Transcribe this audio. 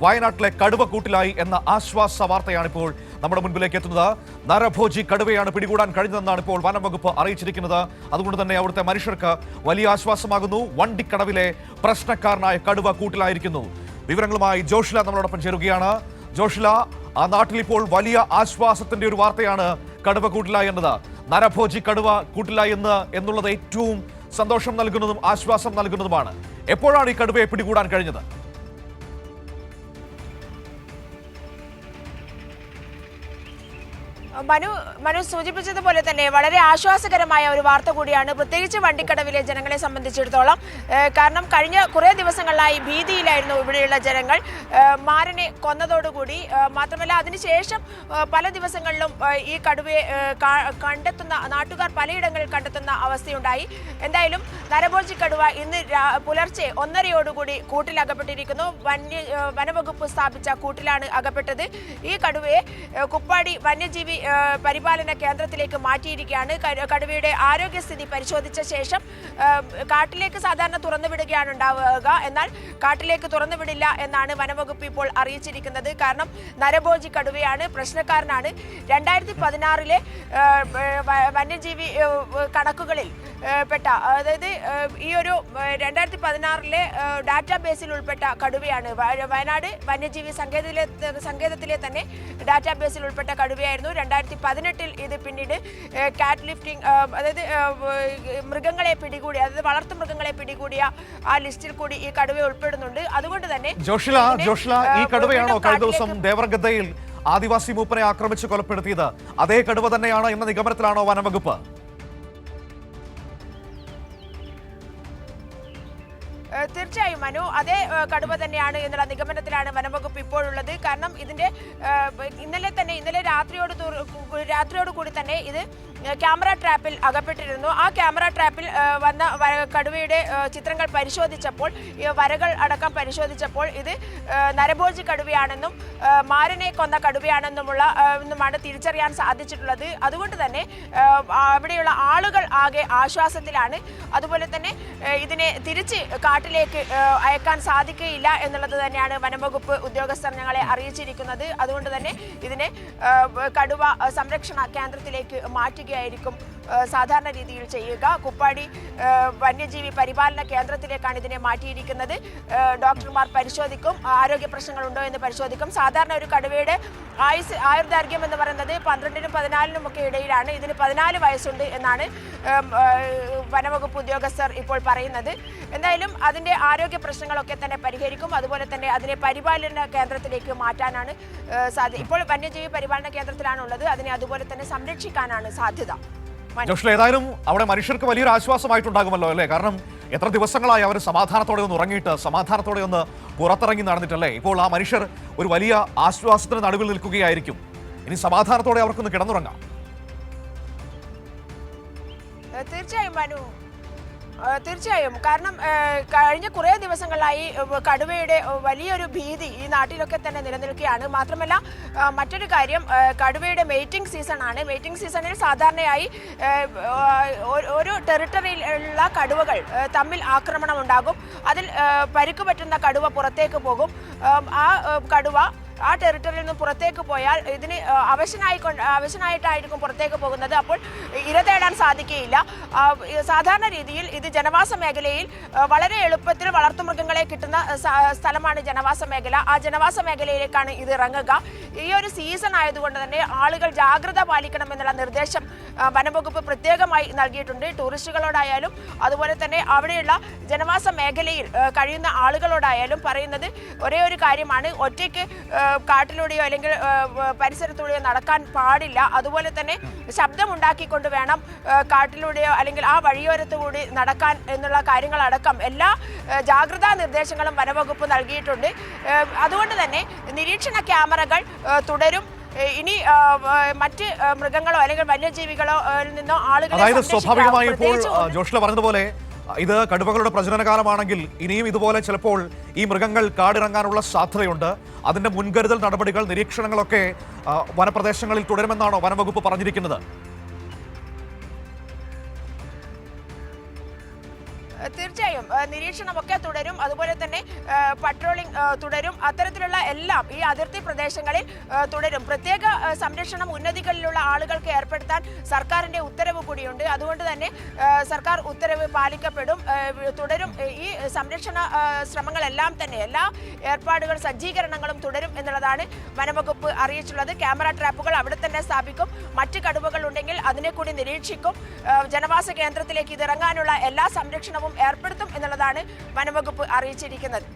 വയനാട്ടിലെ കടുവ കൂട്ടിലായി എന്ന ആശ്വാസ വാർത്തയാണ് ഇപ്പോൾ നമ്മുടെ മുൻപിലേക്ക് എത്തുന്നത്. നരഭോജി കടുവയാണ് പിടികൂടാൻ കഴിഞ്ഞതെന്നാണ് ഇപ്പോൾ വനം വകുപ്പ് അറിയിച്ചിരിക്കുന്നത്. അതുകൊണ്ട് തന്നെ അവിടുത്തെ മനുഷ്യർക്ക് വലിയ ആശ്വാസമാകുന്നു. വണ്ടിക്കടവിലെ പ്രശ്നക്കാരനായ കടുവ കൂട്ടിലായിരിക്കുന്നു. വിവരങ്ങളുമായി ജോഷില നമ്മളോടൊപ്പം ചേരുകയാണ്. ജോഷില, ആ നാട്ടിൽ ഇപ്പോൾ വലിയ ആശ്വാസത്തിന്റെ ഒരു വാർത്തയാണ് കടുവ കൂട്ടിലായി എന്നത്. നരഭോജി കടുവ കൂട്ടിലായി എന്നുള്ളത് ഏറ്റവും സന്തോഷം നൽകുന്നതും ആശ്വാസം നൽകുന്നതുമാണ്. എപ്പോഴാണ് ഈ കടുവയെ പിടികൂടാൻ കഴിഞ്ഞത്? മനു സൂചിപ്പിച്ചതുപോലെ തന്നെ വളരെ ആശ്വാസകരമായ ഒരു വാർത്ത കൂടിയാണ്, പ്രത്യേകിച്ച് വണ്ടിക്കടവിലെ ജനങ്ങളെ സംബന്ധിച്ചിടത്തോളം. കാരണം കഴിഞ്ഞ കുറേ ദിവസങ്ങളിലായി ഭീതിയിലായിരുന്നു ഇവിടെയുള്ള ജനങ്ങൾ. മാരനെ കൊന്നതോടുകൂടി മാത്രമല്ല അതിനുശേഷം പല ദിവസങ്ങളിലും ഈ കടുവയെ കണ്ടെത്തുന്ന നാട്ടുകാർ പലയിടങ്ങളിൽ കണ്ടെത്തുന്ന അവസ്ഥയുണ്ടായി. എന്തായാലും നരഭോജി കടുവ ഇന്ന് പുലർച്ചെ 1:30 കൂട്ടിലകപ്പെട്ടിരിക്കുന്നു. വനവകുപ്പ് സ്ഥാപിച്ച കൂട്ടിലാണ് അകപ്പെട്ടത്. ഈ കടുവയെ കുപ്പാടി വന്യജീവി പരിപാലന കേന്ദ്രത്തിലേക്ക് മാറ്റിയിരിക്കുകയാണ്. കടുവയുടെ ആരോഗ്യസ്ഥിതി പരിശോധിച്ച ശേഷം കാട്ടിലേക്ക് സാധാരണ തുറന്നുവിടുകയാണ് ഉണ്ടാവുക. എന്നാൽ കാട്ടിലേക്ക് തുറന്നുവിടില്ല എന്നാണ് വനവകുപ്പ് ഇപ്പോൾ അറിയിച്ചിരിക്കുന്നത്. കാരണം നരഭോജി കടുവയാണ്, പ്രശ്നക്കാരനാണ്. 2016 വന്യജീവി കണക്കുകളിൽ പെട്ട, അതായത് ഈ ഒരു 2016 ഡാറ്റാബേസിൽ ഉൾപ്പെട്ട കടുവയാണ്. വയനാട് വന്യജീവി സങ്കേതത്തിലെ തന്നെ ഡാറ്റാബേസിൽ ഉൾപ്പെട്ട കടുവയായിരുന്നു. 2018 ഇത് പിന്നീട് കാറ്റ് ലിഫ്റ്റിംഗ്, അതായത് മൃഗങ്ങളെ പിടികൂടി, അതായത് വളർത്തു മൃഗങ്ങളെ പിടികൂടിയ ആ ലിസ്റ്റിൽ കൂടി ഈ കടുവ ഉൾപ്പെടുന്നുണ്ട്. അതുകൊണ്ട് തന്നെ ജോഷില, ഈ കടുവയാണോ കഴിഞ്ഞ ദിവസം ദേവർഗദ്ദയിൽ ആദിവാസി മൂപ്പനെ ആക്രമിച്ച് കൊലപ്പെടുത്തിയത്? അതേ കടുവ തന്നെയാണ് എന്ന നിഗമനത്തിലാണോ വനംവകുപ്പ്? തീർച്ചയായും മനു, അതേ കടുവ തന്നെയാണ് എന്നുള്ള നിഗമനത്തിലാണ് വനംവകുപ്പ് ഇപ്പോഴുള്ളത്. കാരണം ഇന്നലെ രാത്രിയോട് കൂടി തന്നെ ഇത് ക്യാമറ ട്രാപ്പിൽ അകപ്പെട്ടിരുന്നു. ആ ക്യാമറ ട്രാപ്പിൽ വന്ന കടുവയുടെ ചിത്രങ്ങൾ പരിശോധിച്ചപ്പോൾ, വരകൾ അടക്കം പരിശോധിച്ചപ്പോൾ ഇത് നരഭോജി കടുവയാണെന്നും മാരനെ കൊന്ന കടുവയാണെന്നുമാണ് തിരിച്ചറിയാൻ സാധിച്ചിട്ടുള്ളത്. അതുകൊണ്ട് തന്നെ അവിടെയുള്ള ആളുകൾ ആകെ ആശ്വാസത്തിലാണ്. അതുപോലെ തന്നെ ഇതിനെ തിരിച്ച് കാട്ടിലേക്ക് അയക്കാൻ സാധിക്കുകയില്ല എന്നുള്ളത് തന്നെയാണ് വനംവകുപ്പ് ഉദ്യോഗസ്ഥർ ഞങ്ങളെ അറിയിച്ചിരിക്കുന്നത്. അതുകൊണ്ട് തന്നെ ഇതിനെ കടുവ സംരക്ഷണ കേന്ദ്രത്തിലേക്ക് മാറ്റുകയായിരിക്കും സാധാരണ രീതിയിൽ ചെയ്യുക. കുപ്പാടി വന്യജീവി പരിപാലന കേന്ദ്രത്തിലേക്കാണ് ഇതിനെ മാറ്റിയിരിക്കുന്നത്. ഡോക്ടർമാർ പരിശോധിക്കും, ആരോഗ്യ പ്രശ്നങ്ങളുണ്ടോ എന്ന് പരിശോധിക്കും. സാധാരണ ഒരു കടുവയുടെ ആയുർദൈർഘ്യം എന്ന് പറയുന്നത് 12-നും 14-നും ഒക്കെ ഇടയിലാണ്. ഇതിന് 14 വയസ്സുണ്ട് എന്നാണ് വനവകുപ്പ് ഉദ്യോഗസ്ഥർ ഇപ്പോൾ പറയുന്നത്. എന്തായാലും അതിൻ്റെ ആരോഗ്യ പ്രശ്നങ്ങളൊക്കെ തന്നെ പരിഹരിക്കും. അതുപോലെ തന്നെ അതിനെ പരിപാലന കേന്ദ്രത്തിലേക്ക് മാറ്റാനാണ് സാധ്യത. ഇപ്പോൾ വന്യജീവി പരിപാലന കേന്ദ്രത്തിലാണുള്ളത്. അതിനെ അതുപോലെ തന്നെ സംരക്ഷിക്കാനാണ് സാധ്യത. ഏതായാലും അവിടെ മനുഷ്യർക്ക് വലിയൊരു ആശ്വാസമായിട്ടുണ്ടാകുമല്ലോ അല്ലേ? കാരണം എത്ര ദിവസങ്ങളായി അവർ സമാധാനത്തോടെ ഒന്ന് ഉറങ്ങിയിട്ട്, സമാധാനത്തോടെ ഒന്ന് പുറത്തിറങ്ങി നടന്നിട്ടല്ലേ? ഇപ്പോൾ ആ മനുഷ്യർ ഒരു വലിയ ആശ്വാസത്തിന് നടുവിൽ നിൽക്കുകയായിരിക്കും. ഇനി സമാധാനത്തോടെ അവർക്കൊന്ന് കിടന്നുറങ്ങാം. തീർച്ചയായും കാരണം കഴിഞ്ഞ കുറേ ദിവസങ്ങളായി കടുവയുടെ വലിയൊരു ഭീതി ഈ നാട്ടിലൊക്കെ തന്നെ നിലനിൽക്കുകയാണ്. മാത്രമല്ല മറ്റൊരു കാര്യം, കടുവയുടെ മെയ്റ്റിംഗ് സീസണാണ്. മെയ്റ്റിംഗ് സീസണിൽ സാധാരണയായി ഒരു ടെറിട്ടറിയിലുള്ള കടുവകൾ തമ്മിൽ ആക്രമണം ഉണ്ടാകും. അതിൽ പരിക്ക് പറ്റുന്ന കടുവ പുറത്തേക്ക് പോകും. ആ കടുവ ആ ടെറിട്ടറിയിൽ നിന്ന് പുറത്തേക്ക് പോയാൽ ഇതിന് അവശനായിട്ടായിരിക്കും പുറത്തേക്ക് പോകുന്നത്. അപ്പോൾ ഇര തേടാൻ സാധിക്കുകയില്ല. സാധാരണ രീതിയിൽ ഇത് ജനവാസ മേഖലയിൽ വളരെ എളുപ്പത്തിൽ വളർത്തുമൃഗങ്ങളെ കിട്ടുന്ന സ്ഥലമാണ് ജനവാസ മേഖല. ആ ജനവാസ മേഖലയിലേക്കാണ് ഇത് ഇറങ്ങുക. ഈ ഒരു സീസൺ ആയതുകൊണ്ട് തന്നെ ആളുകൾ ജാഗ്രത പാലിക്കണമെന്നുള്ള നിർദ്ദേശം വനംവകുപ്പ് പ്രത്യേകമായി നൽകിയിട്ടുണ്ട്. ടൂറിസ്റ്റുകളോടായാലും അതുപോലെ തന്നെ അവിടെയുള്ള ജനവാസ മേഖലയിൽ കഴിയുന്ന ആളുകളോടായാലും പറയുന്നത് ഒരേ ഒരു കാര്യമാണ്, ഒറ്റയ്ക്ക് കാട്ടിലൂടെയോ അല്ലെങ്കിൽ പരിസരത്തൂടെയോ നടക്കാൻ പാടില്ല. അതുപോലെ തന്നെ ശബ്ദമുണ്ടാക്കിക്കൊണ്ട് വേണം കാട്ടിലൂടെയോ അല്ലെങ്കിൽ ആ വഴിയോരത്തുകൂടി നടക്കാൻ എന്നുള്ള കാര്യങ്ങളടക്കം എല്ലാ ജാഗ്രതാ നിർദ്ദേശങ്ങളും വനവകുപ്പ് നൽകിയിട്ടുണ്ട്. അതുകൊണ്ട് തന്നെ നിരീക്ഷണ ക്യാമറകൾ തുടരും. ഇനി മറ്റ് മൃഗങ്ങളോ അല്ലെങ്കിൽ വന്യജീവികളോ നിന്നോ ആളുകളെ സ്വാഭാവികമായി ഇപ്പോൾ ജോഷ്ല പറഞ്ഞതുപോലെ ഇത് കടുവകളുടെ പ്രജനനകാലമാണെങ്കിൽ ഇനിയും ഇതുപോലെ ചിലപ്പോൾ ഈ മൃഗങ്ങൾ കാടിറങ്ങാനുള്ള സാധ്യതയുണ്ട്. അതിന്റെ മുൻകരുതൽ നടപടികൾ, നിരീക്ഷണങ്ങളൊക്കെ വനപ്രദേശങ്ങളിൽ തുടരുമെന്നാണോ വനംവകുപ്പ് പറഞ്ഞിരിക്കുന്നത്? തീർച്ചയായും നിരീക്ഷണമൊക്കെ തുടരും. അതുപോലെ തന്നെ പട്രോളിംഗ് തുടരും. അത്തരത്തിലുള്ള എല്ലാം ഈ അതിർത്തി പ്രദേശങ്ങളിൽ തുടരും. പ്രത്യേക സംരക്ഷണം ഉന്നതികളിലുള്ള ആളുകൾക്ക് ഏർപ്പെടുത്താൻ സർക്കാരിന്റെ ഉത്തരവ് കൂടിയുണ്ട്. അതുകൊണ്ട് തന്നെ സർക്കാർ ഉത്തരവ് പാലിക്കപ്പെടും, തുടരും. ഈ സംരക്ഷണ ശ്രമങ്ങളെല്ലാം തന്നെ എല്ലാ ഏർപ്പാടുകൾ സജ്ജീകരണങ്ങളും തുടരും എന്നുള്ളതാണ് വനംവകുപ്പ് അറിയിച്ചുള്ളത്. ക്യാമറ ട്രാപ്പുകൾ അവിടെ തന്നെ സ്ഥാപിക്കും. മറ്റ് കടുവകൾ ഉണ്ടെങ്കിൽ അതിനെ കൂടി നിരീക്ഷിക്കും. ജനവാസ കേന്ദ്രത്തിലേക്ക് ഇത് ഇറങ്ങാനുള്ള എല്ലാ സംരക്ഷണവും ഏർപ്പെടുത്തും എന്നുള്ളതാണ് വനംവകുപ്പ് അറിയിച്ചിരിക്കുന്നത്.